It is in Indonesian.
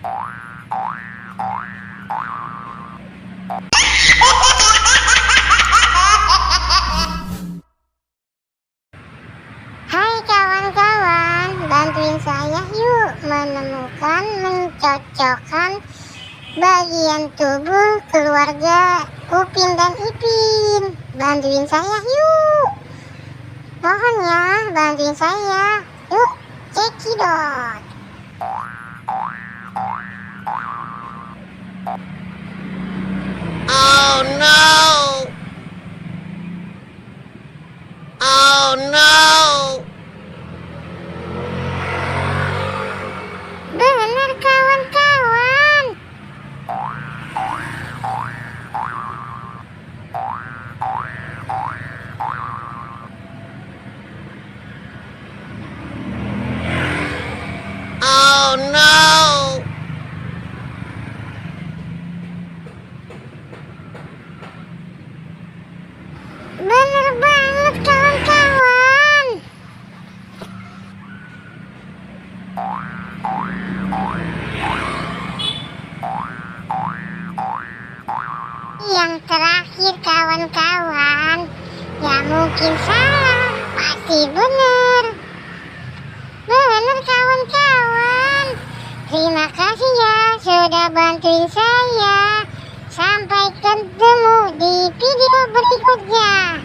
Hai kawan-kawan, bantuin saya yuk mencocokkan bagian tubuh keluarga Upin dan Ipin. Bantuin saya yuk. Mohon ya, bantuin saya. Yuk, cekidot. Oh no! Oh no! Benar kawan-kawan. Oh no! Benar banget kawan-kawan. Yang terakhir kawan-kawan, ya mungkin salah, pasti benar. Benar kawan-kawan. Terima kasih ya sudah bantuin saya. Sampai ketemu di video berikutnya.